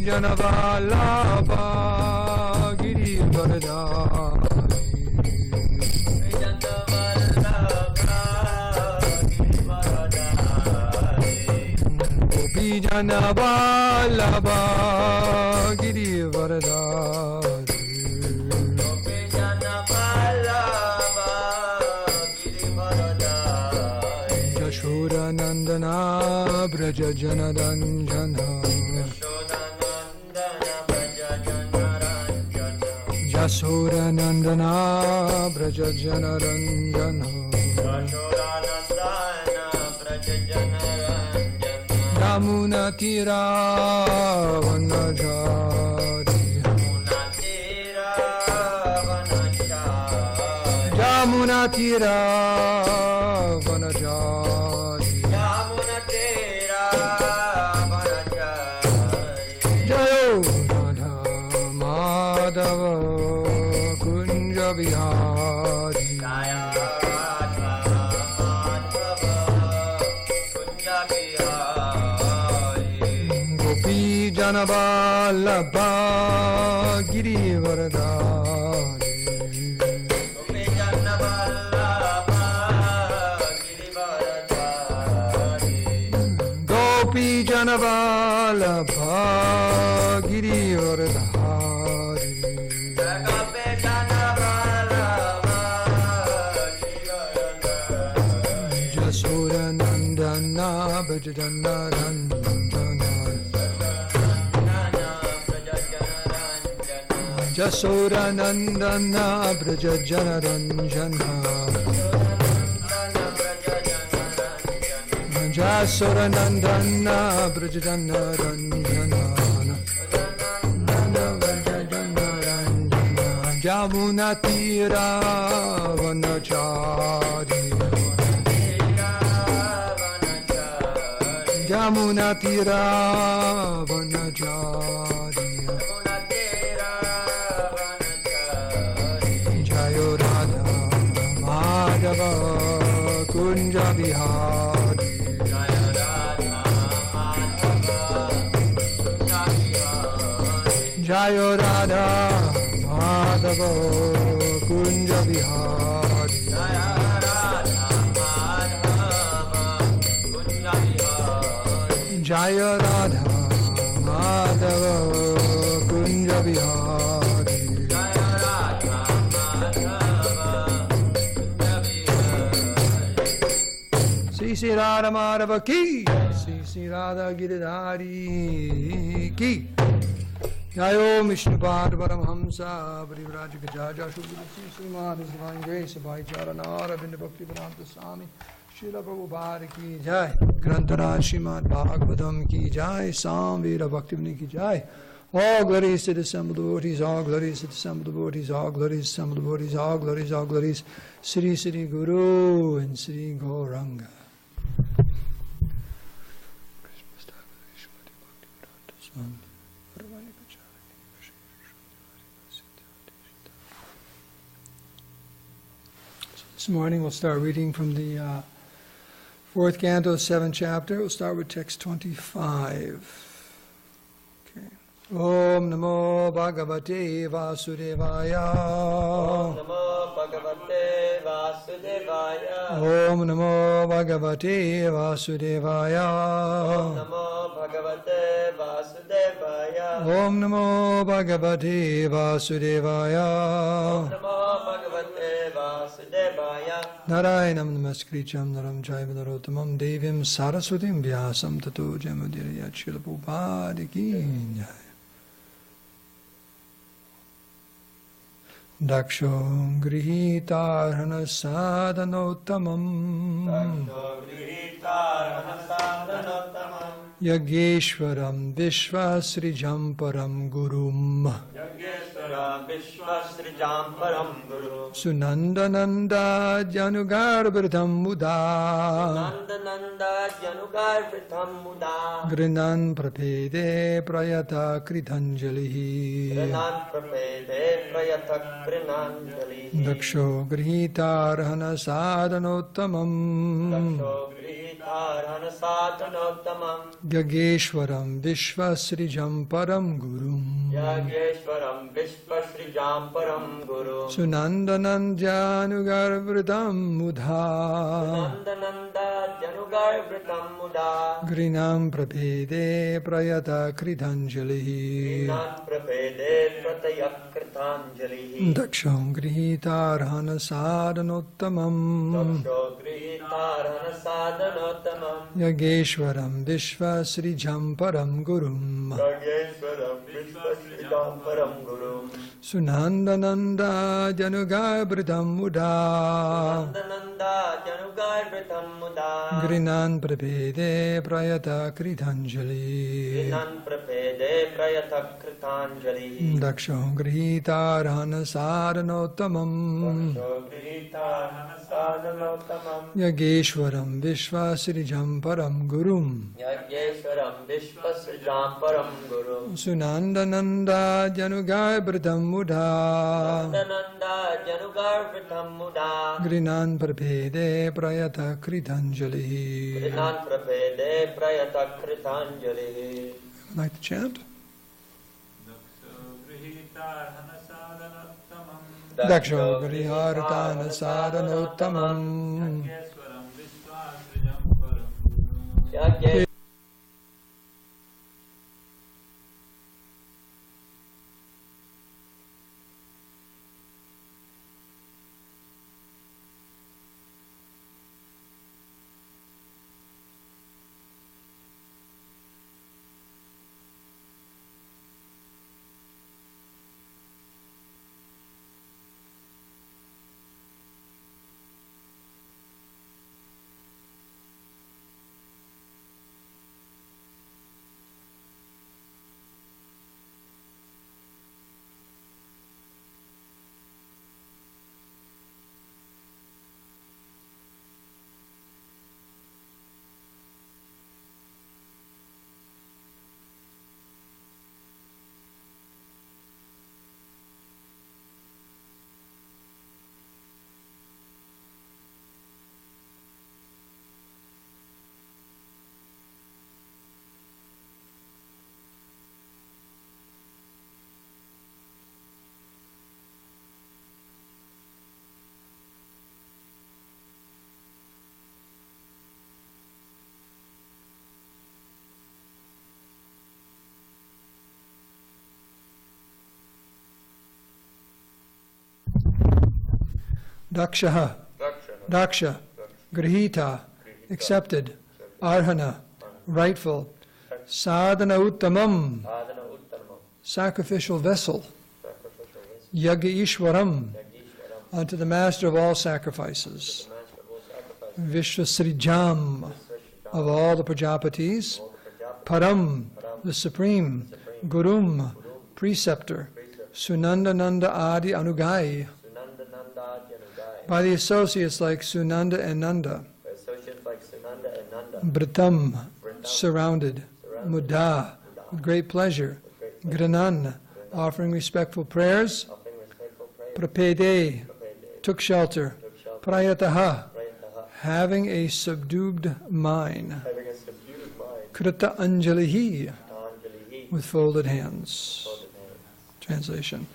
Janavallabha Girivardhari Gopi Janavallabha Girivardhari Yashoda Nandana Braja Janaranjana Yashoda Nandana Braja Janaranjana Yamuna Tira Vanajari Yamuna Tira Vanajari Jayo Radha Madhava Kunja Vihari Gopi Janavallabha Girivardhari Gopi Janavallabha Girivardhari Yashoda Nandana Braja Janaranjana Yashoda Nandana Braja Janaranjana Yashoda Nandana Braja Janaranjana Jamuna Tira Vanachari Jamuna Tira Vanachari Jayo Radha Madhava Kunja Vihari Jayo Radha Madhava Kunja Vihari Jaya Radha Madhava Kunja Vihari Sri Sri Radha Madhava ki Sri Sri Radha Giridhari ki Jayo Mishnupad Paramhamsa Parivraj Gajaja Shubhri Srimad His Divine Grace Bhai Charanara Bindu Bhakti Vedanta Swami Srila Prabhupada ki Jai Grantaraj Srimad Bhagavatam ki Jai Samvira Bhaktivinoda ki Jai All glories to the assembled devotees, all glories to the assembled devotees, all glories to the assembled devotees, all glories, all glories, Sri Sri Guru and Sri Gauranga. This morning we'll start reading from the 4th canto, 7th chapter. We'll start with text 25. Okay. Om Namo Bhagavate Vasudevaya. Om Namo Bhagavate Vasudevaya. Om Namo Bhagavate Vasudevaya. Om Namo Bhagavate Vasudevaya. Om Namo Bhagavate Vasudevaya. Om Namo Bhagavate Vasudevaya. Narayanam Namaskrityam Naram Chaiva Narottamam Devim Saraswatim Vyasam Tato Jamudiraya Srila Prabhupada ki Jai. Daksho Grihitarhana Sadhanottamam Yageshwaram Vishwasrijam Param Gurum Sunandananda Janugarbhritam Muda Grinan Prapede Prayata Kritanjali Daksho Grihitarhana Sadhanottamam Hana Sadhanottamam Yageshwaram Vishvasrijam Param Gurum Yageshwaram Vishvasrijam Param Guru Sunandanandjanugarvritam Mudha Nandananda Janugar Vritam Muda Grinam Prapede Prayata Kritanjali Nan Prapede Pratayak Kritanjali Daksham Grihitarhana Sadhanottamam Daksho Grihitarhana Sadhanottamam Yageshwaram Vishvasrijam Param Gurum Yageshwaram Vishvasrijam Param Guru Sunandananda Janugarbridam Muda Nandananda Janugar Vritam Muda Grinan Prapede Prayata Kritanjali Nan Prapede Prayatak Kritanjali Daksham Grihitarhana Sadhanottamam Daksho Grihitarhana Sadhanottamam Yageshwaram Vishvasrijam Param Gurum Yageshwaram Vishvasrijam Param Guru Sunandananda Janugarbridam Muda Nandananda Janugar Vritam Muda Grinan Prapede Prayata Kritanjali. Nan Prapede Prayatak Kritanjali Like to chant? Daksho Grihartana Sadhanottamam Yageshwaram Dakshaha, Daksha, Grihita, accepted, Arhana, rightful, Sadhana Uttamam, Sadhana Uttamam sacrificial vessel, Yaga Ishwaram, Yageshwaram unto the master of all sacrifices, the master of all sacrifices Vishvasrijam, of all the Prajapatis, all the Prajapati Param, the supreme, Gurum, preceptor, Sunandananda Adi Anugai, Sunandananda Janugai by the associates like Sunanda and Nanda, by associates like Sunanda and Nanda Britam, Vritam surrounded, Muda, with great pleasure, Granan, offering respectful prayers, offering respectful prayer Prapede, Prapede took shelter, took shelter Prayataha, Prayataha having a subdued mind, having a subdued mind Krita Anjalihi, Anjali with folded hands. folded hands. Translation.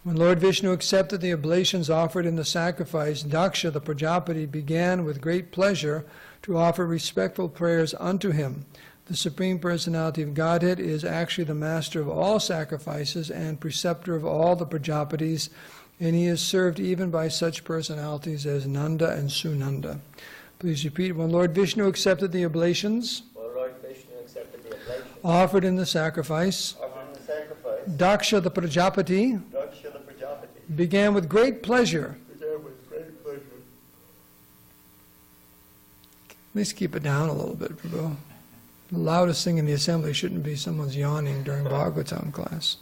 When Lord Vishnu accepted the oblations offered in the sacrifice, Daksha, the Prajapati, began with great pleasure to offer respectful prayers unto him. The Supreme Personality of Godhead is actually the master of all sacrifices and preceptor of all the Prajapatis, and he is served even by such personalities as Nanda and Sunanda. Please repeat. When Lord Vishnu accepted the oblations Well, Lord Vishnu accepted the oblation offered in the sacrifice, offered in the sacrifice. Daksha, the Prajapati, Daksha the Prajapati began with great pleasure. began with great pleasure. At least keep it down a little bit, Prabhu. The loudest thing in the assembly shouldn't be someone's yawning during Bhagavatam class.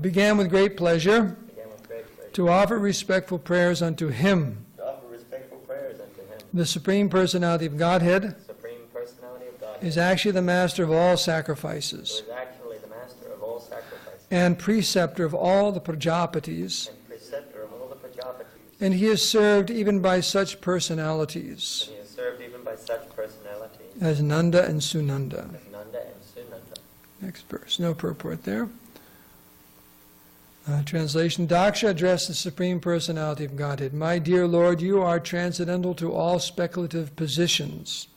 Began with great pleasure Began with great pleasure to offer respectful prayers unto him, to offer respectful prayers unto him. the Supreme Personality of Godhead, Supreme Personality of God is actually the master of all who sacrifices is actually the master of all sacrifices and preceptor of all the Prajapatis, and preceptor of all the Prajapatis. and he is served even by such personalities And he is served even by such personalities Personalities as Nanda and Sunanda. as Nanda and Sunanda. Next verse, no purport there. Translation, Daksha addressed the Supreme Personality of Godhead. My dear Lord, you are transcendental to all speculative positions.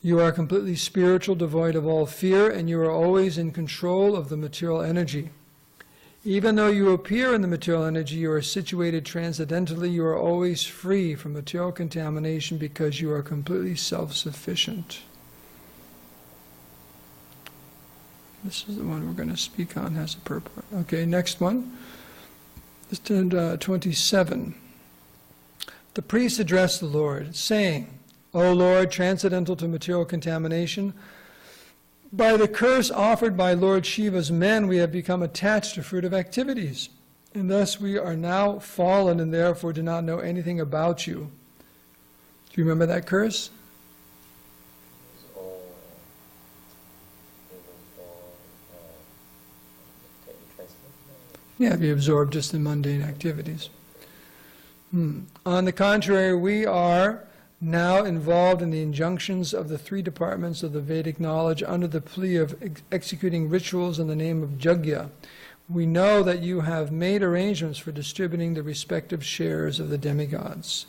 You are completely spiritual, devoid of all fear, and you are always in control of the material energy. Even though you appear in the material energy, you are situated transcendentally. You are always free from material contamination because you are completely self-sufficient. This is the one we're going to speak on, has a purport. Okay, next one. Let's turn to 27. The priest addressed the Lord, saying, O Lord, transcendental to material contamination, by the curse offered by Lord Shiva's men, we have become attached to fruitive activities, and thus we are now fallen and therefore do not know anything about you. Do you remember that curse? Yeah, be absorbed just in mundane activities. On the contrary, we are now involved in the injunctions of the three departments of the Vedic knowledge under the plea of executing rituals in the name of Yajna. We know that you have made arrangements for distributing the respective shares of the demigods.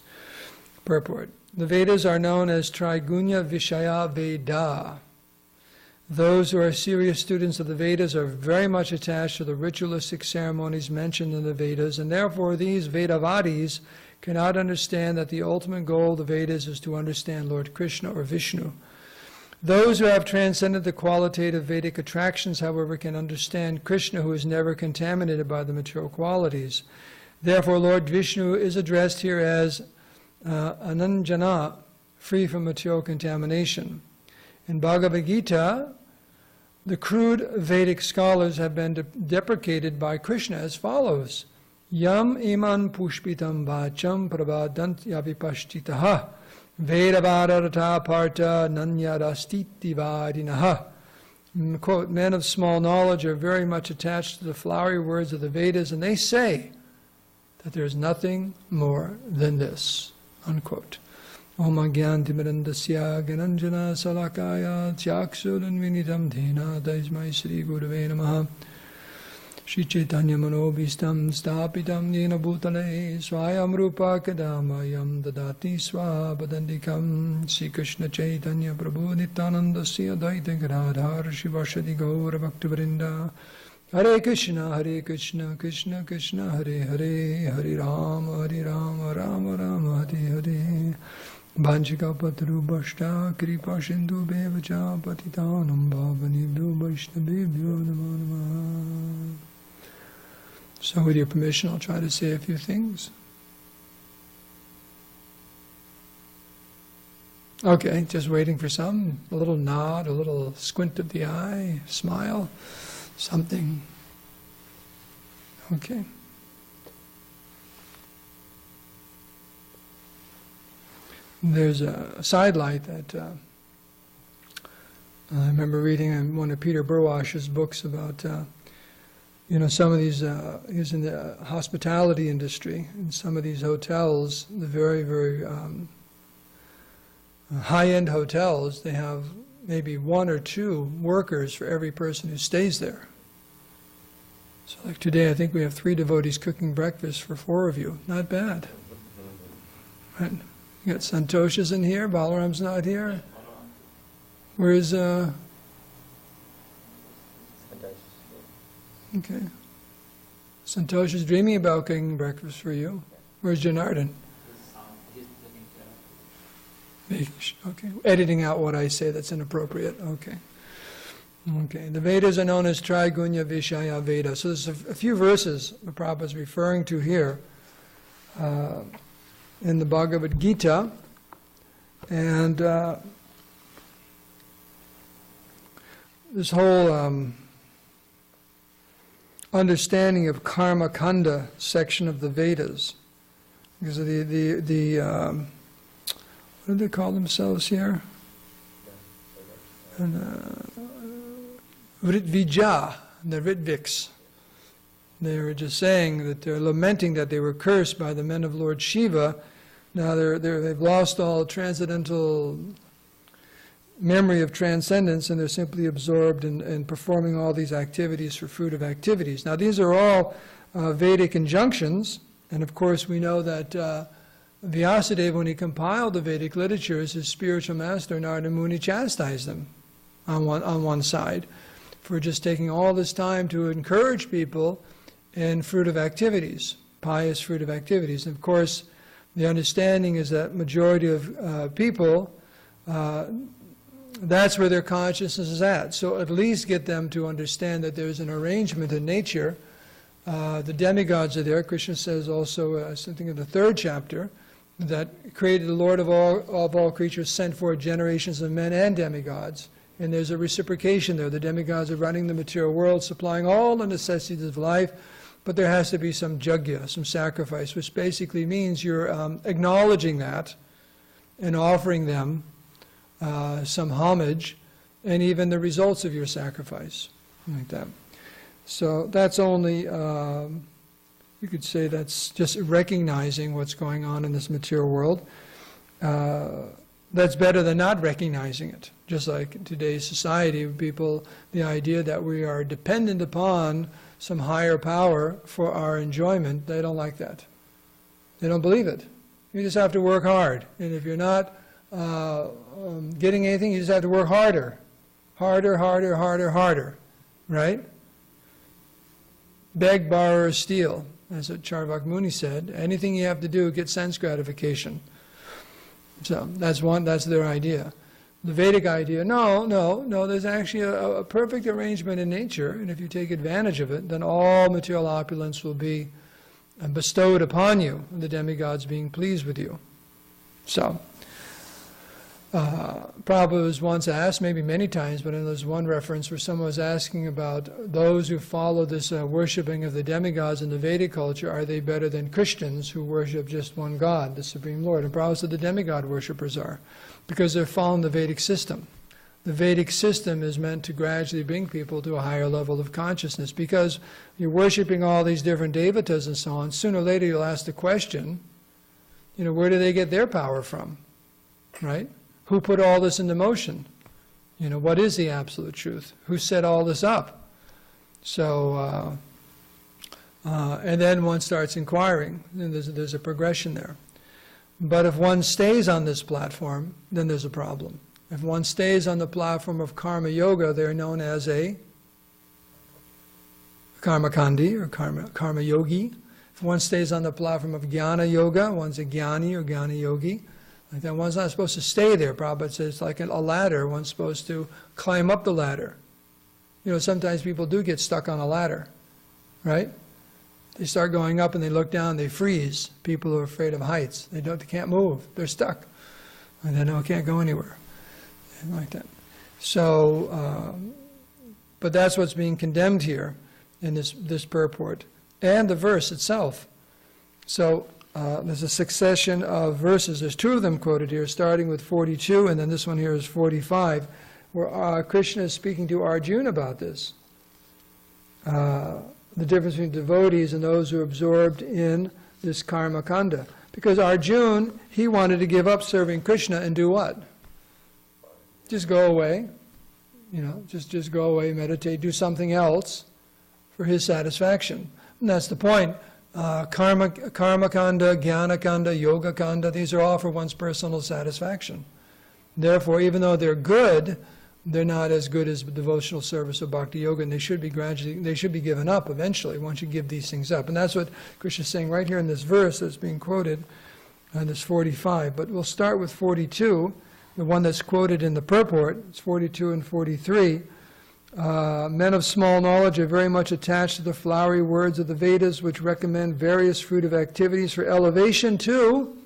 Purport. The Vedas are known as Trigunya Vishaya Veda. Those who are serious students of the Vedas are very much attached to the ritualistic ceremonies mentioned in the Vedas, and therefore these Vedavadis cannot understand that the ultimate goal of the Vedas is to understand Lord Krishna or Vishnu. Those who have transcended the qualitative Vedic attractions, however, can understand Krishna, who is never contaminated by the material qualities. Therefore, Lord Vishnu is addressed here as Ananjana, free from material contamination. In Bhagavad Gita, the crude Vedic scholars have been deprecated by Krishna as follows. Yam iman pushpitam vacham prabhadant yavipashtitaha vedavadharata parta nanyadastiti vadinaha. Quote, men of small knowledge are very much attached to the flowery words of the Vedas, and they say that there is nothing more than this. Unquote. Om Agyantimirandasya Gananjana Salakaya Tyakshuranvinitam Dhena Tajmai Sri Gurave Namaha Shri Chaitanya Manobhistam Stapitam Yena Bhutale Swayam Rupa Kadamayam Dadati Swabadandikam Sri Krishna Chaitanya Prabhu Nityanandasya Daita Gadadhar Shivashadi Gaura Bhaktivrinda Hare Krishna, Krishna Krishna, Hare Hare, Hare Rama, Rama Rama, Hare Hare. Banchika Patru Bhashta, Kripa Sindhu Bevacha, Patitanam Bhavanibhyo Vaishnavibhyo Namo Namaha. So with your permission, I'll try to say a few things. Okay, just waiting for some, a little nod, a little squint of the eye, smile, something. Okay. There's a sidelight that I remember reading in one of Peter Burwash's books about, some of these, he was in the hospitality industry, in some of these hotels, the very, very high-end hotels, they have maybe one or two workers for every person who stays there. So like today, I think we have 3 devotees cooking breakfast for 4 of you. Not bad. Right? You got Santosha's in here, Balaram's not here. Where's, okay. Santosha's dreaming about cooking breakfast for you. Where's Janardhan? Okay. Editing out what I say that's inappropriate. Okay. Okay. The Vedas are known as Trigunya Vishaya Veda. So there's a few verses the Prabhupada is referring to here in the Bhagavad Gita, and this whole understanding of Karma Kanda section of the Vedas, because of the what do they call themselves here? Ritvija, the Ritviks. They were just saying that they're lamenting that they were cursed by the men of Lord Shiva Now they've lost all transcendental memory of transcendence, and they're simply absorbed in performing all these activities for fruit of activities. Now these are all Vedic injunctions, and of course we know that Vyasadeva, when he compiled the Vedic literatures, his spiritual master Narada Muni chastised them on one side for just taking all this time to encourage people in fruit of activities, pious fruit of activities. And of course, the understanding is that majority of people, that's where their consciousness is at. So at least get them to understand that there's an arrangement in nature. The demigods are there. Krishna says also, something in the 3rd chapter, that created the Lord of all creatures, sent forth generations of men and demigods. And there's a reciprocation there. The demigods are running the material world, supplying all the necessities of life, but there has to be some yajna, some sacrifice, which basically means you're acknowledging that and offering them some homage and even the results of your sacrifice, like that. So that's only, you could say that's just recognizing what's going on in this material world. That's better than not recognizing it. Just like in today's society, people, the idea that we are dependent upon some higher power for our enjoyment, they don't like that. They don't believe it. You just have to work hard. And if you're not getting anything, you just have to work harder. Harder, harder, harder, harder. Right? Beg, borrow, or steal. That's what Charvak Muni said. Anything you have to do, get sense gratification. So that's their idea. The Vedic idea, no, there's actually a perfect arrangement in nature, and if you take advantage of it, then all material opulence will be bestowed upon you, and the demigods being pleased with you. So, Prabhu was once asked, maybe many times, but there's one reference where someone was asking about those who follow this worshipping of the demigods in the Vedic culture, are they better than Christians who worship just one God, the Supreme Lord? And Prabhu said the demigod worshippers are, because they're following the Vedic system. The Vedic system is meant to gradually bring people to a higher level of consciousness, because you're worshiping all these different devatas and so on. Sooner or later you'll ask the question, where do they get their power from, right? Who put all this into motion? What is the absolute truth? Who set all this up? So, and then one starts inquiring, and there's a progression there. But if one stays on this platform, then there's a problem. If one stays on the platform of karma yoga, they're known as a karmakandi or karma yogi. If one stays on the platform of jnana yoga, one's a jnani or jnana yogi. Like that, one's not supposed to stay there. Prabhupada says it's like a ladder. One's supposed to climb up the ladder. Sometimes people do get stuck on a ladder, right? They start going up and they look down, they freeze. People who are afraid of heights, they can't move. They're stuck. And they can't go anywhere. And like that. So, but that's what's being condemned here in this purport. And the verse itself. So, there's a succession of verses. There's 2 of them quoted here, starting with 42, and then this one here is 45, where Krishna is speaking to Arjuna about this. The difference between devotees and those who are absorbed in this karma kanda. Because Arjuna, he wanted to give up serving Krishna and do what? Just go away. Just go away, meditate, do something else for his satisfaction. And that's the point. Karma kanda, jnana kanda, yoga kanda, these are all for one's personal satisfaction. Therefore, even though they're good, they're not as good as devotional service of bhakti yoga, and they should be given up eventually once you give these things up. And that's what Krishna is saying right here in this verse that's being quoted, this 45. But we'll start with 42, the one that's quoted in the purport. It's 42 and 43. Men of small knowledge are very much attached to the flowery words of the Vedas, which recommend various fruitive activities for elevation to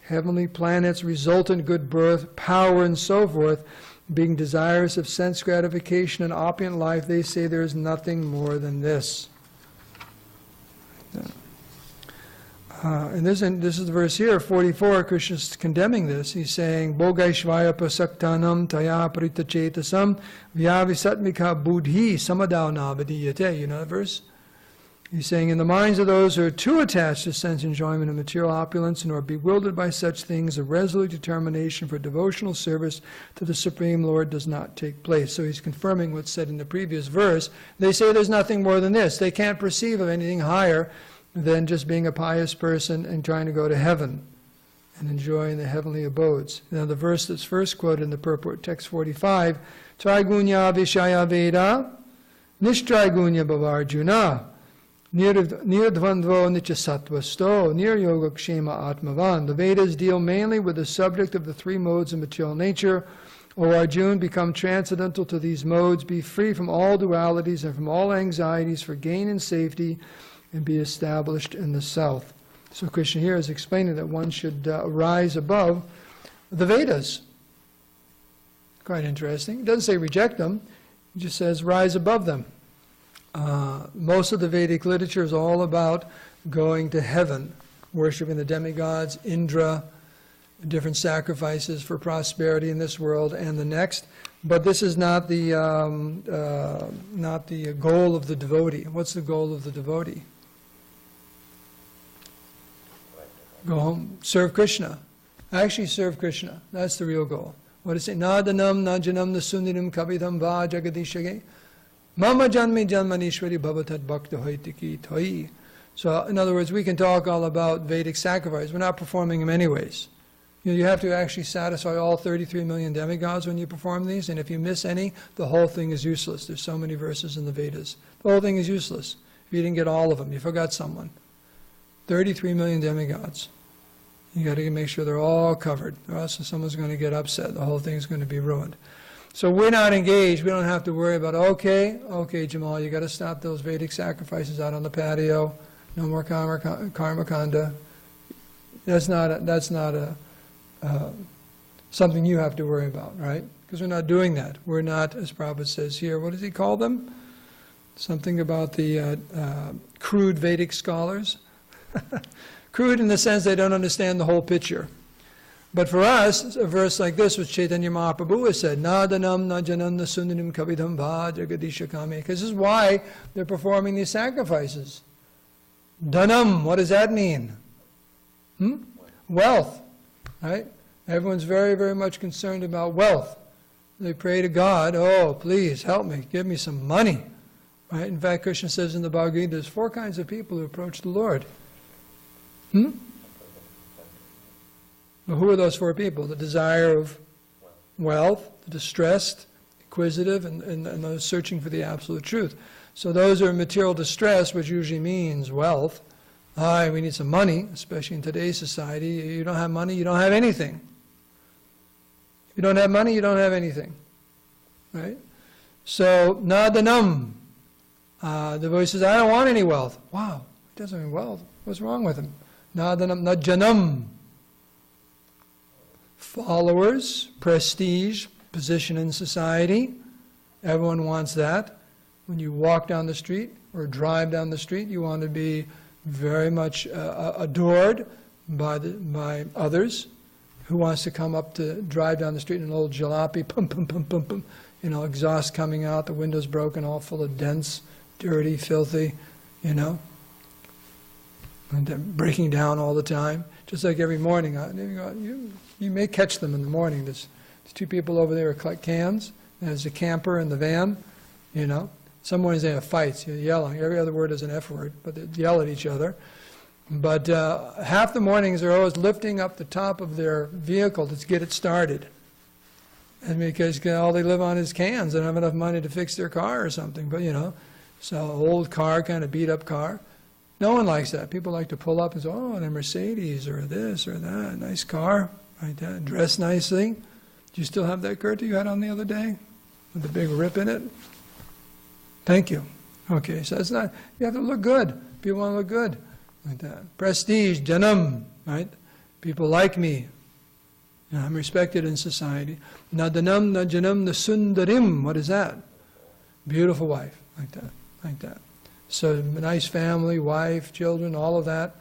heavenly planets, resultant good birth, power, and so forth. Being desirous of sense gratification and opulent life, they say there is nothing more than this. And this is the verse here, 44, Krishna is condemning this. He's saying, Bogaishvaya prasaktanam taya paritachetasam vyavisatmika buddhi samadao navadiyate. You know that verse? He's saying, in the minds of those who are too attached to sense enjoyment and material opulence and are bewildered by such things, a resolute determination for devotional service to the Supreme Lord does not take place. So he's confirming what's said in the previous verse. They say there's nothing more than this. They can't perceive of anything higher than just being a pious person and trying to go to heaven and enjoying the heavenly abodes. Now the verse that's first quoted in the purport, text 45, Traigunya Vishaya Veda, Nishtraigunya Bhavarjuna, Nirdvandvo Nichasattvasto, Nir Yogakshema Atmavan. The Vedas deal mainly with the subject of the three modes of material nature. O Arjun, become transcendental to these modes, be free from all dualities and from all anxieties for gain and safety, and be established in the south. So Krishna here is explaining that one should rise above the Vedas. Quite interesting. It doesn't say reject them, it just says rise above them. Most of the Vedic literature is all about going to heaven, worshiping the demigods, Indra, different sacrifices for prosperity in this world and the next. But this is not the goal of the devotee. What's the goal of the devotee? Go home, serve Krishna. Actually serve Krishna. That's the real goal. What is it? Nadanam najanam nasunirim kabidam va jagadishage. Mama janmi janmanishwari bhavatad bhakta hoitiki toi. So, in other words, we can talk all about Vedic sacrifice. We're not performing them anyways. You have to actually satisfy all 33 million demigods when you perform these, and if you miss any, the whole thing is useless. There's so many verses in the Vedas. The whole thing is useless. If you didn't get all of them, you forgot someone. 33 million demigods. You got to make sure they're all covered, or else someone's going to get upset. The whole thing's going to be ruined. So we're not engaged. We don't have to worry about, okay, Jamal, you got to stop those Vedic sacrifices out on the patio. No more karma kanda. That's not something you have to worry about, right? Because we're not doing that. We're not, as Prabhu says here, what does he call them? Something about the crude Vedic scholars. Crude in the sense they don't understand the whole picture. But for us, a verse like this, which Chaitanya Mahaprabhu has said, Nadanam najanam nasundanim kabidam va jagadisha kame. Because this is why they're performing these sacrifices. Dhanam, what does that mean? Wealth, right? Everyone's very, very much concerned about wealth. They pray to God, oh, please help me, give me some money. Right? In fact, Krishna says in the Bhagavad Gita, there's 4 kinds of people who approach the Lord. Well, who are those 4 people? The desire of wealth, the distressed, inquisitive, and those searching for the absolute truth. So those are in material distress, which usually means wealth. We need some money, especially in today's society. You don't have money, you don't have anything. If you don't have money, you don't have anything. Right? So, nadanam. The voice says, I don't want any wealth. Wow, he doesn't have wealth. What's wrong with him? Nadanam, najanam. Followers, prestige, position in society. Everyone wants that. When you walk down the street or drive down the street, you want to be very much adored by others. Who wants to come up to drive down the street in an old jalopy, pum, pum, pum, pum, pum, exhaust coming out, the windows broken, all full of dents, dirty, filthy, and breaking down all the time. Just like every morning, you may catch them in the morning. There's 2 people over there who collect cans. There's a camper in the van, Some mornings they have fights, yelling. Every other word is an F word, but they yell at each other. But half the mornings they're always lifting up the top of their vehicle to get it started. And because all they live on is cans, they don't have enough money to fix their car or something. But so old car, kind of beat up car. No one likes that. People like to pull up and say, oh, a Mercedes or this or that, nice car, like that, dressed nicely. Do you still have that Kurt you had on the other day with the big rip in it? Thank you. Okay, so it's not, you have to look good. People want to look good, like that. Prestige, janam, right? People like me. I'm respected in society. Nadanam, najanam, nasundarim. What is that? Beautiful wife, like that. So a nice family, wife, children, all of that.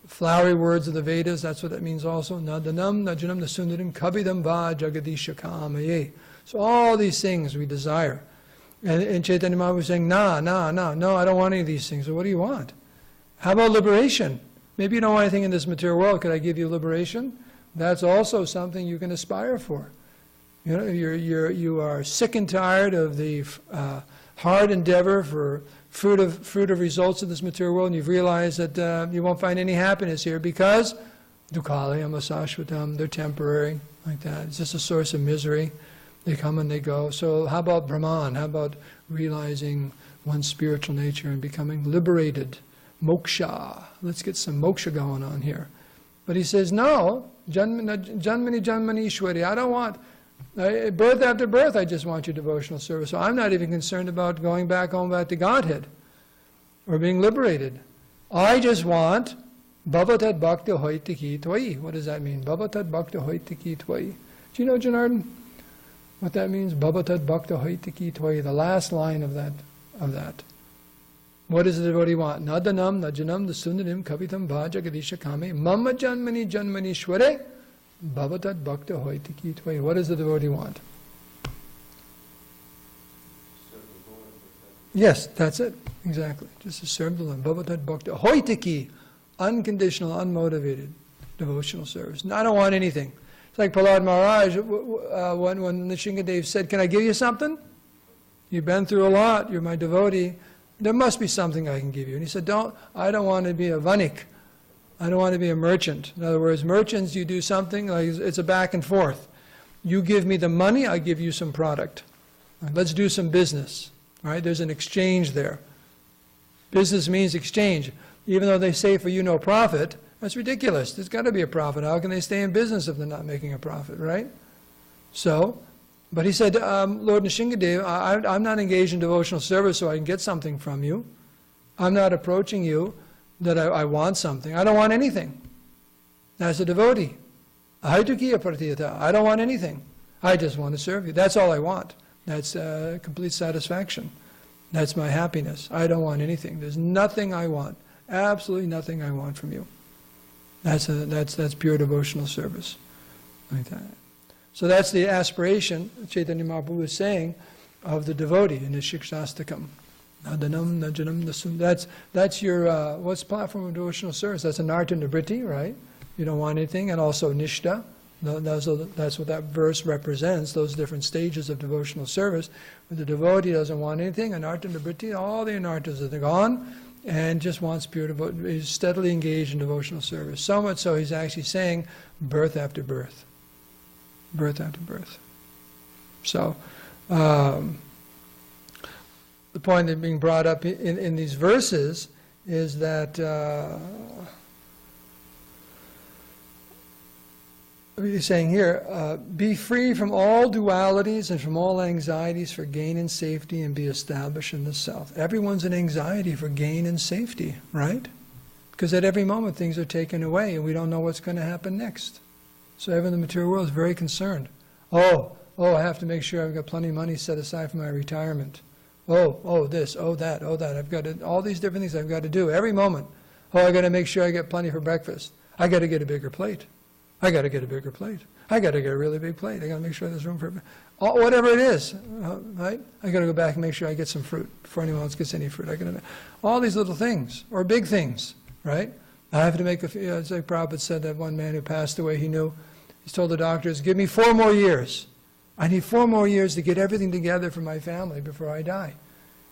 Flowery words of the Vedas, that's what that means also. Nadanam, najanam, nasundarim, kabidam va jagadisha kamaye. So all these things we desire. And Chaitanya Mahaprabhu was saying, no, I don't want any of these things. So what do you want? How about liberation? Maybe you don't want anything in this material world. Could I give you liberation? That's also something you can aspire for. You know, you are sick and tired of the hard endeavor for fruit of results in this material world, and you've realized that you won't find any happiness here because dukkhalayam asashvatam, they're temporary, like that. It's just a source of misery. They come and they go. So how about Brahman? How about realizing one's spiritual nature and becoming liberated? Moksha. Let's get some moksha going on here. But he says, no, janmani ishwari. I don't want, birth after birth, I just want your devotional service. So I'm not even concerned about going back home back to Godhead or being liberated. I just want bhavatat bhakti hoitiki tvai. What does that mean? Bhavatat bhakti hoitiki tvai. Do you know, Janardhan, what that means? Bhavatat bhakti hoitiki tvai. The last line of that. What does the devotee want? Nadanam, najanam, the sundarim, kavitam, bhaja, gadisha, kame, mama janmani, janmani, shware, bhavatat bhakta hoitiki tvai. What does the devotee want? Yes, that's it. Exactly. Just to serve the Lord. Bhavatat bhakta hoitiki, unconditional, unmotivated devotional service. No, I don't want anything. It's like Prahlad Maharaj, when Nrsingadev said, can I give you something? You've been through a lot. You're my devotee. There must be something I can give you. And he said, I don't want to be a vanik. I don't want to be a merchant. In other words, merchants, you do something, like it's a back and forth. You give me the money, I give you some product. Right, let's do some business. Right? There's an exchange there. Business means exchange. Even though they say for you no profit, that's ridiculous. There's got to be a profit. How can they stay in business if they're not making a profit, right? So, but he said, Lord Nrsingadev, I'm not engaged in devotional service so I can get something from you. I'm not approaching you that I want something. I don't want anything. As a devotee, ahaitukya pratiyata, I don't want anything. I just want to serve you. That's all I want. That's complete satisfaction. That's my happiness. I don't want anything. There's nothing I want. Absolutely nothing I want from you. That's pure devotional service. Like that. So that's the aspiration Chaitanya Mahaprabhu is saying of the devotee in the Shikshastakam. Nadanam, najanam, nasum. That's your, what's the platform of devotional service? That's anartha nivriti, right? You don't want anything. And also nishta. That's what that verse represents, those different stages of devotional service. Where the devotee doesn't want anything, anartha nivriti, all the anarthas are gone, and just wants pure devotion. He's steadily engaged in devotional service. So much so he's actually saying birth after birth. Birth after birth. So, the point that being brought up in these verses is that he's saying here, be free from all dualities and from all anxieties for gain and safety and be established in the self. Everyone's in anxiety for gain and safety, right? Because at every moment things are taken away and we don't know what's going to happen next. So everyone in the material world is very concerned. Oh, I have to make sure I've got plenty of money set aside for my retirement. Oh, this, oh, that. I've got to, all these different things I've got to do every moment. Oh, I got to make sure I get plenty for breakfast. I got to get a bigger plate. I got to get a bigger plate. I got to get a really big plate. I got to make sure there's room for it. Whatever it is, right? I got to go back and make sure I get some fruit before anyone else gets any fruit. I got to all these little things or big things, right? I have to make it's like Prabhupada said that one man who passed away, he told the doctors, give me 4 more years. I need 4 more years to get everything together for my family before I die.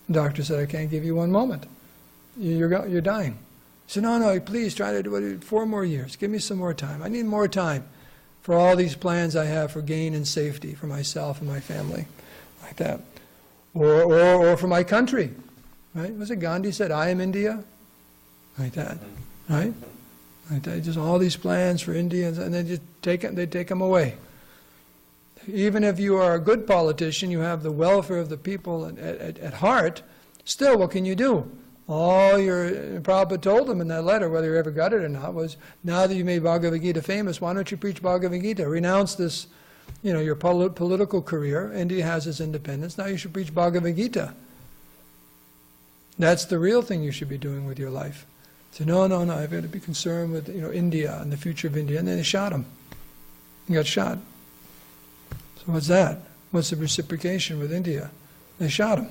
The doctor said, I can't give you 1 moment. You're dying. He said, no, please try to do it 4 more years. Give me some more time. I need more time for all these plans I have for gain and safety for myself and my family. Like that. Or for my country. Right? Was it Gandhi said, I am India? Like that. Right? Like that. Just all these plans for India, and they just take them away. Even if you are a good politician, you have the welfare of the people at heart, still what can you do? Prabhupada told them in that letter, whether he ever got it or not, was, now that you made Bhagavad Gita famous, why don't you preach Bhagavad Gita? Renounce this, your political career. India has its independence. Now you should preach Bhagavad Gita. That's the real thing you should be doing with your life. So no, I've got to be concerned with India and the future of India. And then they shot him. He got shot. So what's that? What's the reciprocation with India? They shot him.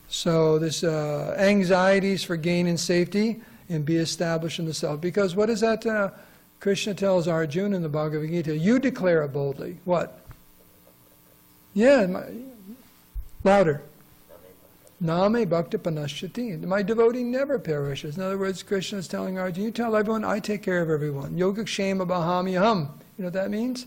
So this anxieties for gain and safety, and be established in the self. Because what is that Krishna tells Arjuna in the Bhagavad Gita? You declare it boldly. What? Yeah, louder. Name bhakti panashyati. My devotee never perishes. In other words, Krishna is telling Arjuna, you tell everyone, I take care of everyone. Yogakshema bahamyaham. You know what that means?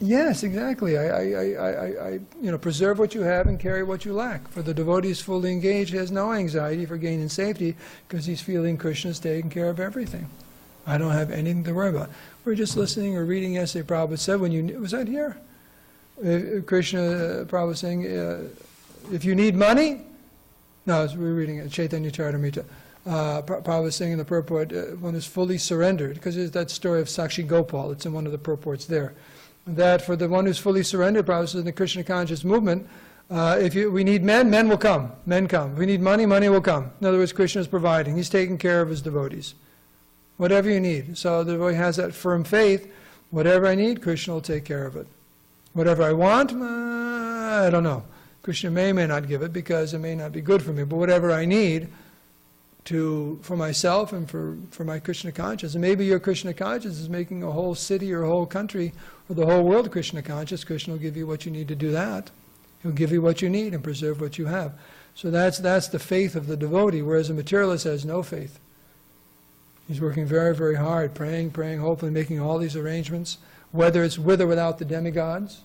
Yes, exactly. I preserve what you have and carry what you lack. For the devotee is fully engaged, he has no anxiety for gain and safety, because he's feeling Krishna is taking care of everything. I don't have anything to worry about. We're just listening or reading essay Prabhu said was that here? Krishna, Prabhu saying, if you need money, no, we're reading it, Chaitanya Charitamrita. Prabhu was saying in the purport, one is fully surrendered, because there's that story of Sakshi Gopal, it's in one of the purports there. That for the one who's fully surrendered, Prabhu says in the Krishna conscious movement, we need men will come. Men come. If we need money, money will come. In other words, Krishna is providing. He's taking care of his devotees. Whatever you need. So the devotee has that firm faith, whatever I need, Krishna will take care of it. Whatever I want, I don't know. Krishna may not give it because it may not be good for me, but whatever I need for myself and for my Krishna conscious, and maybe your Krishna conscious is making a whole city or a whole country or the whole world Krishna conscious, Krishna will give you what you need to do that. He'll give you what you need and preserve what you have. So that's the faith of the devotee, whereas the materialist has no faith. He's working very, very hard, praying, hopefully making all these arrangements, whether it's with or without the demigods,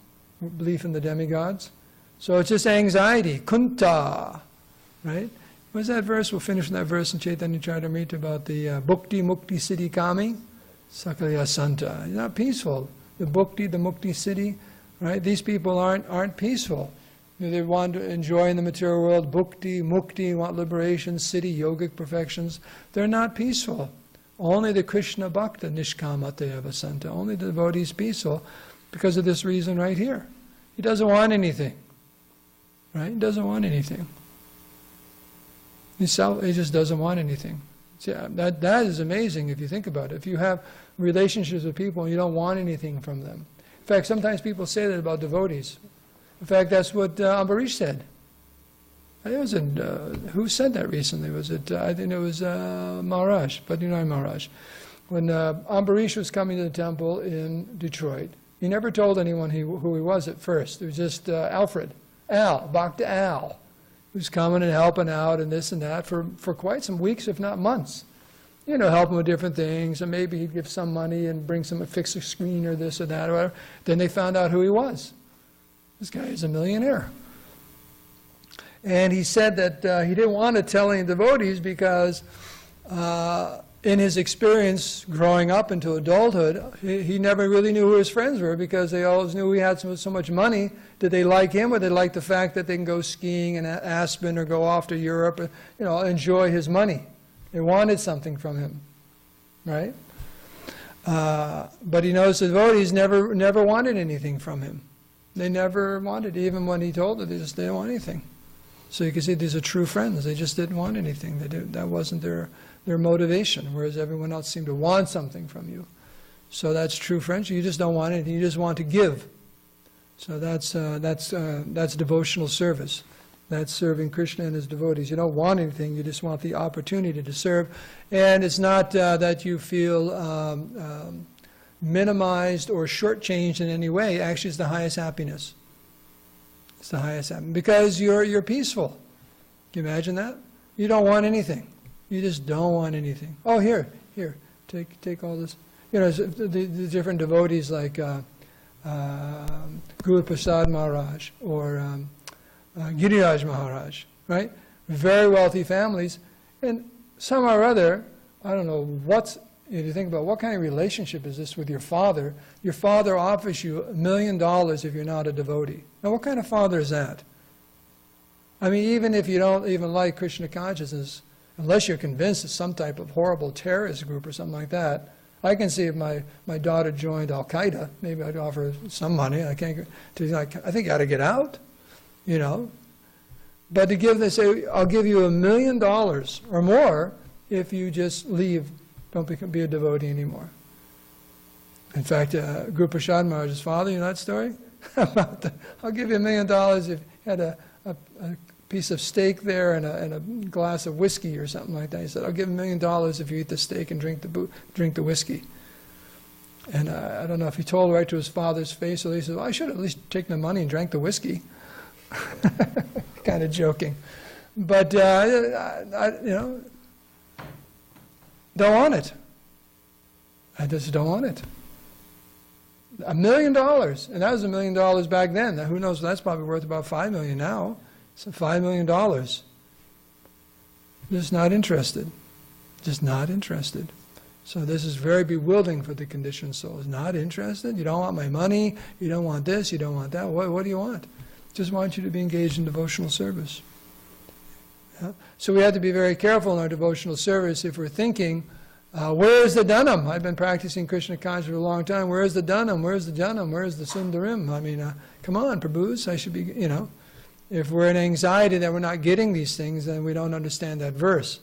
belief in the demigods. So it's just anxiety, kunta, right? What's that verse? We'll finish with that verse in Chaitanya Charitamrita about the bhukti, mukti, siddhi, kami, sakalya santa. It's not peaceful. The bhukti, the mukti, siddhi, right? These people aren't peaceful. They want to enjoy in the material world, bhukti, mukti, want liberation, siddhi, yogic perfections. They're not peaceful. Only the Krishna bhakta, nishkamataya santa. Only the devotee is peaceful because of this reason right here. He doesn't want anything. Right? He doesn't want anything. He just doesn't want anything. See, that is amazing if you think about it. If you have relationships with people and you don't want anything from them. In fact, sometimes people say that about devotees. In fact, that's what Ambarish said. It was who said that recently? Was it? I think it was Maharaj, but you know Maharaj. When Ambarish was coming to the temple in Detroit, he never told anyone who he was at first. It was just Alfred, Bhakta Al, who's coming and helping out and this and that for quite some weeks, if not months. You know, helping with different things, and maybe he'd give some money and fix a screen or this or that or whatever. Then they found out who he was. This guy is a millionaire. And he said that he didn't want to tell any devotees because in his experience growing up into adulthood, he never really knew who his friends were because they always knew he had so much money. Did they like him, or did they like the fact that they can go skiing in Aspen or go off to Europe and enjoy his money? They wanted something from him, right? But he knows the devotees never wanted anything from him. They never wanted, even when he told them, they didn't want anything. So you can see these are true friends. They just didn't want anything. That wasn't their motivation, whereas everyone else seemed to want something from you. So that's true friendship. You just don't want anything. You just want to give. So that's devotional service. That's serving Krishna and his devotees. You don't want anything. You just want the opportunity to serve. And it's not that you feel minimized or shortchanged in any way. Actually, it's the highest happiness. It's the highest happiness because you're peaceful. Can you imagine that? You don't want anything. You just don't want anything. Oh, here, take all this. The different devotees like Guru Prasad Maharaj or Giriraj Maharaj, right? Very wealthy families, and some or other, I don't know if you think about what kind of relationship is this with your father. Your father offers you $1 million if you're not a devotee. Now, what kind of father is that? I mean, even if you don't even like Krishna consciousness, unless you're convinced it's some type of horrible terrorist group or something like that, I can see if my daughter joined Al-Qaeda, maybe I'd offer some money. I think you ought to get out, But to give, they say, I'll give you $1 million or more if you just leave, don't be a devotee anymore. In fact, Guru Prasad Maharaj's father, you know that story? I'll give you $1 million if you had a piece of steak there and a glass of whiskey or something like that. He said, I'll give $1 million if you eat the steak and drink the whiskey. And I don't know if he told right to his father's face, or he said, well, I should have at least taken the money and drank the whiskey. Kind of joking. But, don't want it. I just don't want it. $1 million, and that was $1 million back then. Now, who knows? That's probably worth about $5 million now. So $5 million. Just not interested. Just not interested. So this is very bewildering for the conditioned souls. Not interested? You don't want my money? You don't want this? You don't want that? What do you want? Just want you to be engaged in devotional service. Yeah? So we have to be very careful in our devotional service if we're thinking, where is the Dhanam? I've been practicing Krishna consciousness for a long time. Where is the Dhanam? Where is the Janam? Where is the Sundarim? I mean, come on, Prabhus, I should be, If we're in anxiety that we're not getting these things, then we don't understand that verse.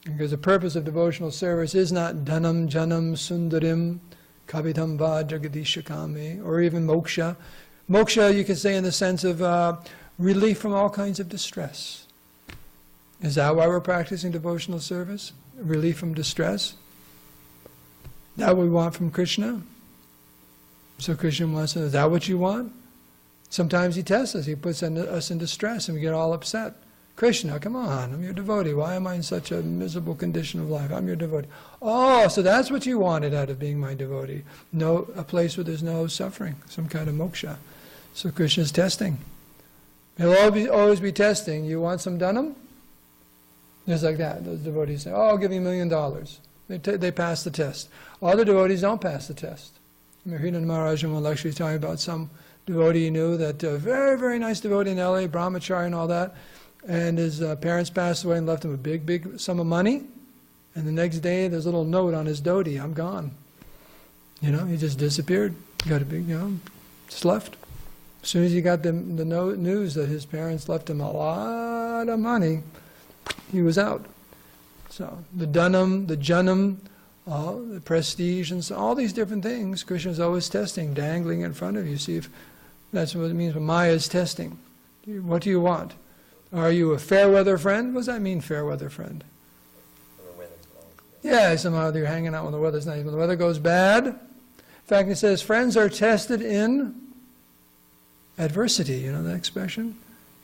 Because the purpose of devotional service is not Dhanam, Janam, Sundarim, Kavitam Va, Jagadishakame, or even moksha. Moksha, you could say in the sense of relief from all kinds of distress. Is that why we're practicing devotional service? Relief from distress? That what we want from Krishna? So Krishna wants to know, is that what you want? Sometimes he tests us, he puts us in distress and we get all upset. Krishna, come on, I'm your devotee. Why am I in such a miserable condition of life? I'm your devotee. Oh, so that's what you wanted out of being my devotee. No, a place where there's no suffering, some kind of moksha. So Krishna's testing. He'll always be testing. You want some dhanam? Just like that. Those devotees say, oh, I'll give you $1 million. They pass the test. Other devotees don't pass the test. Hridan Maharaj and Lakshmi talking about some devotee he knew, that very, very nice devotee in LA, brahmachari and all that, and his parents passed away and left him a big, big sum of money, and the next day there's a little note on his dhoti, I'm gone. He just disappeared. Got a big, just left. As soon as he got the news that his parents left him a lot of money, he was out. So the dhanam, the janam, the prestige, and so all these different things, Krishna's always testing, dangling in front of you. See if that's what it means when Maya is testing. What do you want? Are you a fair weather friend? What does that mean, fair weather friend? Yeah, somehow you're hanging out when the weather's nice. When the weather goes bad, in fact, it says friends are tested in adversity. You know that expression?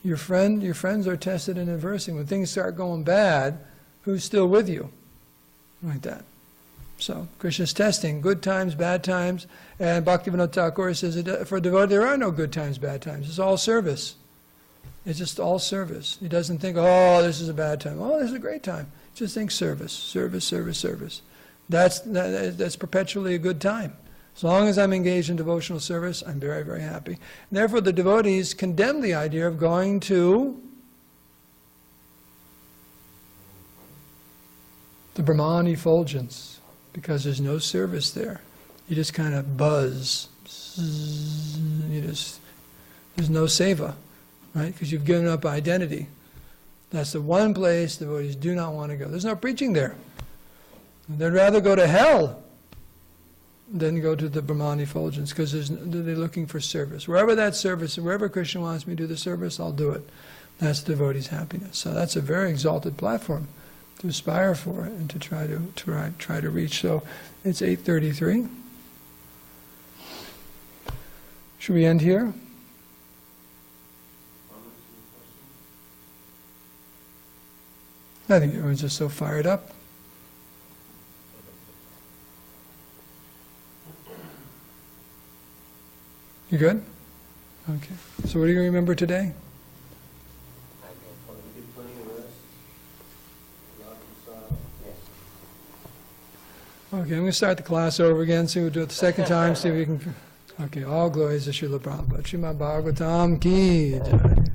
Your friends are tested in adversity. When things start going bad, who's still with you? Like that. So, Krishna's testing, good times, bad times, and Bhaktivinoda Thakur says for a devotee there are no good times, bad times. It's all service. It's just all service. He doesn't think, oh, this is a bad time. Oh, this is a great time. Just think service, service, service, service. That's perpetually a good time. As long as I'm engaged in devotional service, I'm very, very happy. And therefore, the devotees condemn the idea of going to the Brahman effulgence, because there's no service there. You just kind of buzz. There's no seva, right? Because you've given up identity. That's the one place devotees do not want to go. There's no preaching there. They'd rather go to hell than go to the Brahman effulgence, because they're looking for service. Wherever that service, wherever Krishna wants me to do the service, I'll do it. That's the devotee's happiness. So that's a very exalted platform to aspire for and to try to reach. So it's 8:33. Should we end here? I think everyone's just so fired up. You good? Okay. So what are you going to remember today? Okay, I'm going to start the class over again, so we'll do it the second time, see if we can... Okay, all glories to Srila Prabhupada. Srimad Bhagavatam ki jai.